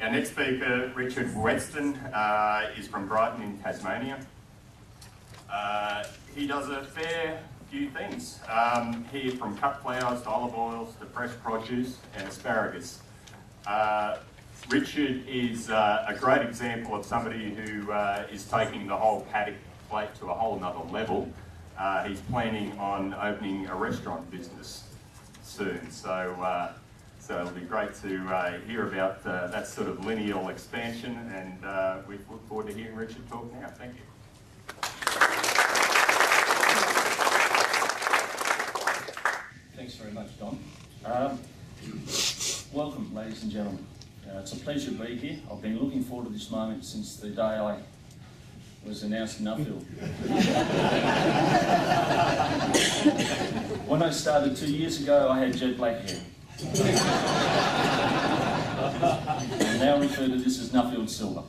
Our next speaker, Richard Weston, is from Brighton in Tasmania. He does a fair few things, here from cut flowers to olive oils to fresh produce and asparagus. Richard is a great example of somebody who is taking the whole paddock plate to a whole nother level. He's planning on opening a restaurant business soon, so it'll be great to hear about that sort of lineal expansion, and we look forward to hearing Richard talk now. Thank you. Thanks very much, Don. Welcome, ladies and gentlemen. It's a pleasure to be here. I've been looking forward to this moment since the day I was announced in Nuffield. When I started 2 years ago, I had jet black hair. I now refer to this as Nuffield Silver.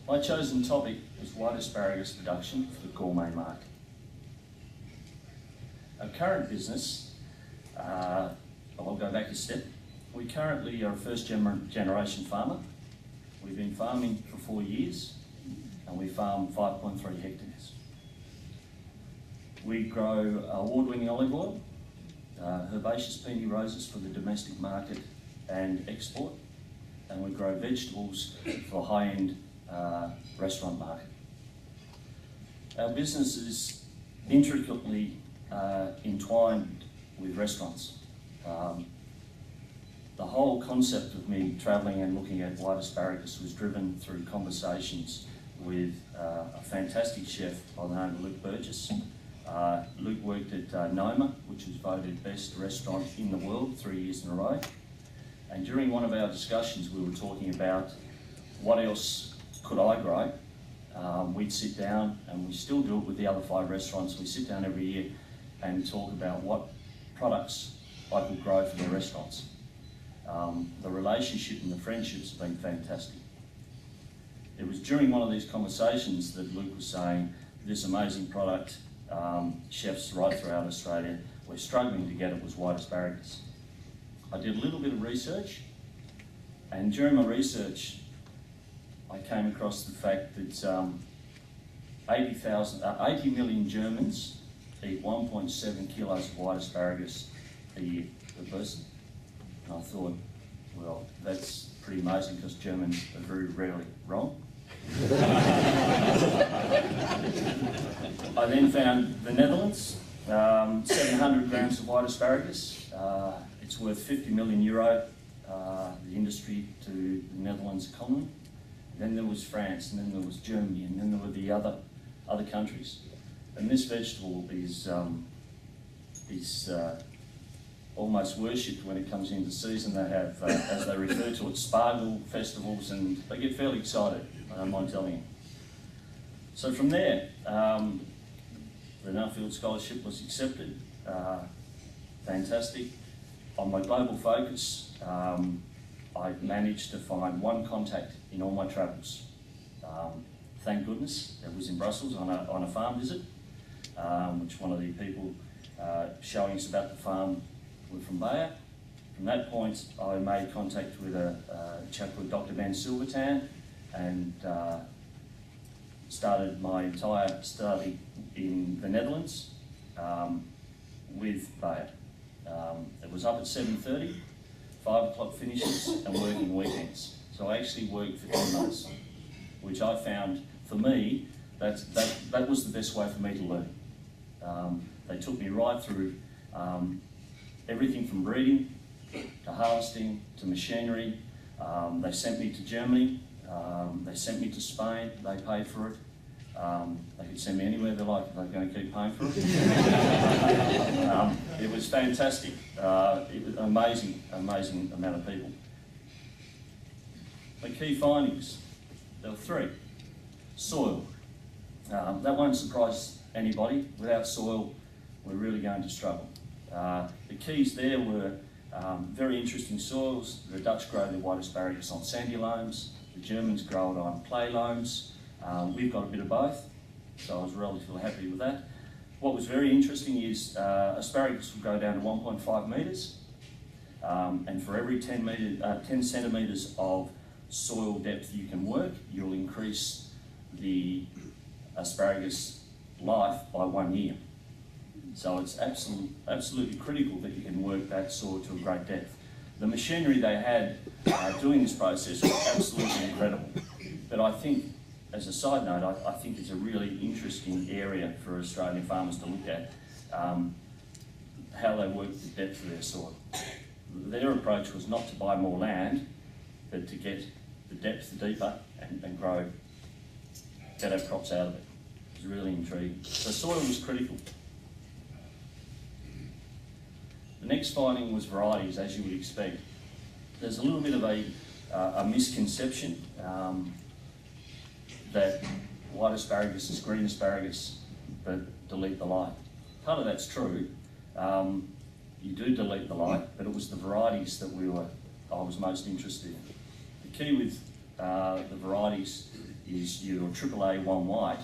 My chosen topic is white asparagus production for the gourmet market. Our current business, I'll go back a step. We currently are a first generation farmer. We've been farming for 4 years and we farm 5.3 hectares. We grow award-winning olive oil, herbaceous peony roses for the domestic market and export, and we grow vegetables for high-end restaurant market. Our business is intricately entwined with restaurants. The whole concept of me travelling and looking at white asparagus was driven through conversations with a fantastic chef by the name of Luke Burgess. Luke worked at Noma, which was voted best restaurant in the world 3 years in a row. And during one of our discussions, we were talking about what else could I grow. We'd sit down, and we still do it with the other 5 restaurants. We sit down every year and talk about what products I could grow for the restaurants. The relationship and the friendships have been fantastic. It was during one of these conversations that Luke was saying, this amazing product, chefs right throughout Australia, we're struggling to get it, was white asparagus. I did a little bit of research, and during my research, I came across the fact that 80 million Germans eat 1.7 kilos of white asparagus a year per person. And I thought, well, that's pretty amazing because Germans are very rarely wrong. I then found the Netherlands, 700 grams of white asparagus. It's worth 50 million euro, the industry to the Netherlands economy. Then there was France, and then there was Germany, and then there were the other countries. And this vegetable is almost worshipped when it comes into season. They have, as they refer to it, spargle festivals, and they get fairly excited, I don't mind telling you. So from there, the Nuffield Scholarship was accepted. Fantastic. On my global focus, I managed to find one contact in all my travels. Thank goodness it was in Brussels on a farm visit, which one of the people showing us about the farm were from Bayer. From that point, I made contact with a chap called Dr. Ben Silvertan and started my entire study in the Netherlands with Bayer. It was up at 7:30, 5 o'clock finishes, and working weekends. So I actually worked for 10 months, which I found, for me, that was the best way for me to learn. They took me right through everything from breeding to harvesting to machinery. They sent me to Germany, they sent me to Spain, they paid for it. They could send me anywhere they like if they're going to keep paying for it. It was fantastic. It was an amazing amount of people. The key findings, there were 3. Soil. That won't surprise anybody. Without soil, we're really going to struggle. The keys there were very interesting soils. The Dutch grow their white asparagus on sandy loams. The Germans grow it on clay loams. We've got a bit of both, so I was relatively happy with that. What was very interesting is asparagus will go down to 1.5 metres. and for every 10 centimetres of soil depth you can work, you'll increase the asparagus life by 1 year. So it's absolutely critical that you can work that soil to a great depth. The machinery they had doing this process was absolutely incredible. But I think, as a side note, I think it's a really interesting area for Australian farmers to look at, how they work the depth of their soil. Their approach was not to buy more land, but to get the depth deeper and grow better crops out of it. It was really intriguing. So soil was critical. The next finding was varieties, as you would expect. There's a little bit of a misconception that white asparagus is green asparagus, but delete the light. Part of that's true. You do delete the light, but it was the varieties that I was most interested in. The key with the varieties is your AAA one white.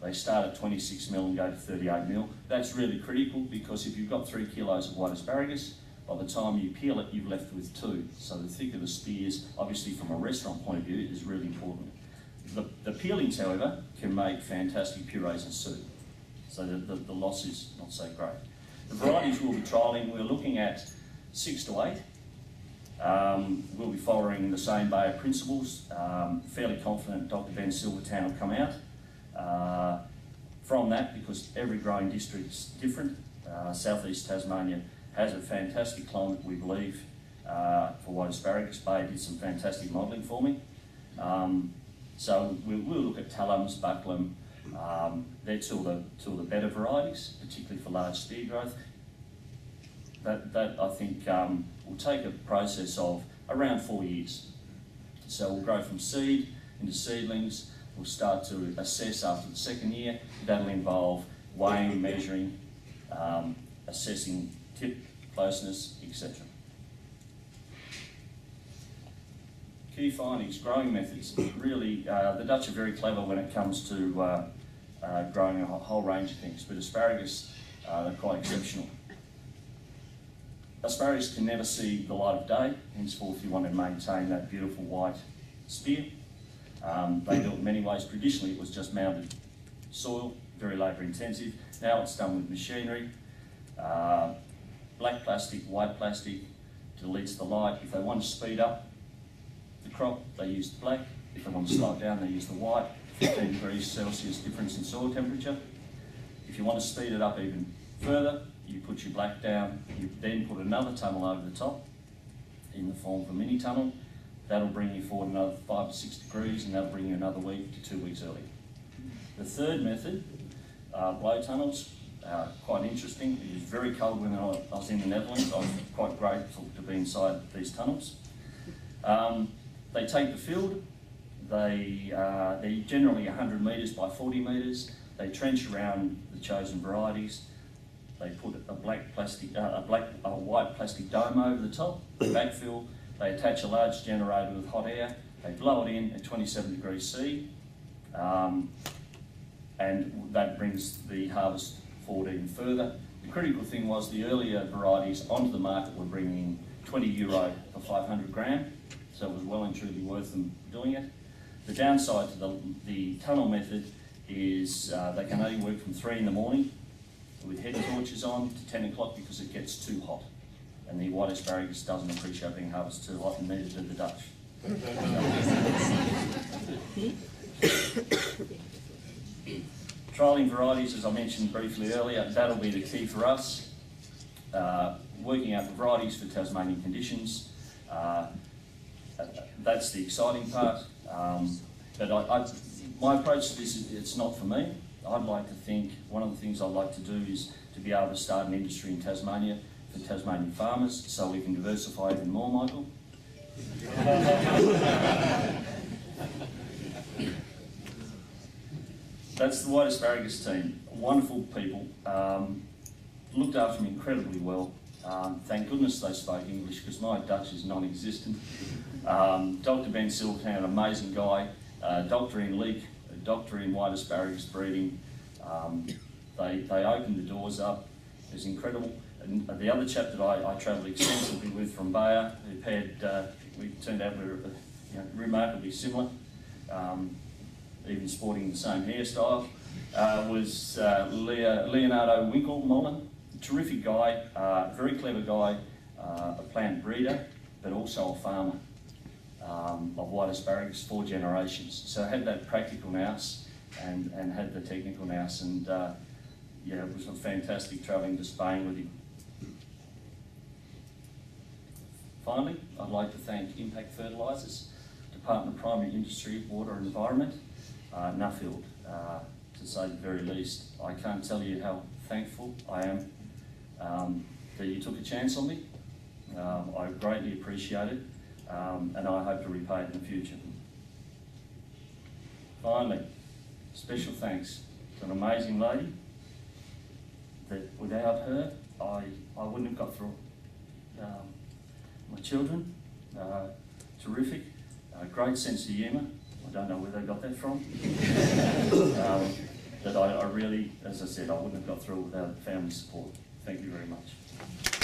They start at 26 mil and go to 38 mil. That's really critical because if you've got 3 kilos of white asparagus, by the time you peel it, you're left with 2. So the thicker the spears, obviously from a restaurant point of view, is really important. The peelings, however, can make fantastic purees and soup. So the loss is not so great. The varieties we'll be trialling, we're looking at 6 to 8. We'll be following the same Bayer principles. Fairly confident Dr. Ben Silvertown will come out. From that, because every growing district's different, southeast Tasmania has a fantastic climate, we believe, for white asparagus. Bayer did some fantastic modelling for me. So we'll look at Talums, Bucklam. They're two of the better varieties, particularly for large spear growth. That I think will take a process of around 4 years. So we'll grow from seed into seedlings. We'll start to assess after the second year. That'll involve weighing, measuring, assessing tip closeness, etc. Key findings, growing methods. Really, the Dutch are very clever when it comes to growing a whole range of things, but asparagus, they're quite exceptional. Asparagus can never see the light of day, henceforth you want to maintain that beautiful white spear. They do it in many ways. Traditionally, it was just mounded soil, very labour intensive. Now it's done with machinery. Black plastic, white plastic, deletes the light. If they want to speed up the crop, they use the black. If they want to slow it down, they use the white. 15 degrees Celsius difference in soil temperature. If you want to speed it up even further, you put your black down. You then put another tunnel over the top in the form of a mini tunnel. That'll bring you forward another 5 to 6 degrees, and that'll bring you another week to 2 weeks early. The third method, blow tunnels, quite interesting. It was very cold when I was in the Netherlands. I was quite grateful to be inside these tunnels. They take the field. They're generally 100 metres by 40 metres. They trench around the chosen varieties. They put a white plastic dome over the top, backfill. They attach a large generator with hot air. They blow it in at 27 degrees C, and that brings the harvest forward even further. The critical thing was the earlier varieties onto the market were bringing €20 for 500 gram, so it was well and truly worth them doing it. The downside to the tunnel method is they can only work from 3 in the morning with head torches on to 10 o'clock because it gets too hot. And the white asparagus doesn't appreciate being harvested too hot, and neither do the Dutch. Trialling varieties, as I mentioned briefly earlier, that'll be the key for us. Working out the varieties for Tasmanian conditions. That's the exciting part. But my approach to this is it's not for me. I'd like to think, one of the things I'd like to do is to be able to start an industry in Tasmania for Tasmanian farmers so we can diversify even more, Michael. That's the white asparagus team. Wonderful people. Looked after me incredibly well. Thank goodness they spoke English because my Dutch is non-existent. Dr. Ben Silvertown, an amazing guy. Doctor in leek, a doctor in white asparagus breeding. They opened the doors up. It was incredible. And the other chap that I travelled extensively with from Bayer, who had, we turned out we were remarkably similar, even sporting the same hairstyle, was Leonardo Winkle-Mullen. Terrific guy, very clever guy, a plant breeder, but also a farmer of white asparagus, 4 generations. So had that practical nous and had the technical nous, and yeah, it was a fantastic travelling to Spain with him. Finally, I'd like to thank Impact Fertilisers, Department of Primary Industry, Water and Environment, Nuffield, to say the very least. I can't tell you how thankful I am that you took a chance on me. I greatly appreciate it, and I hope to repay it in the future. Finally, special thanks to an amazing lady that without her, I wouldn't have got through. My children, terrific, great sense of humour. I don't know where they got that from. But I really, as I said, I wouldn't have got through without family support. Thank you very much.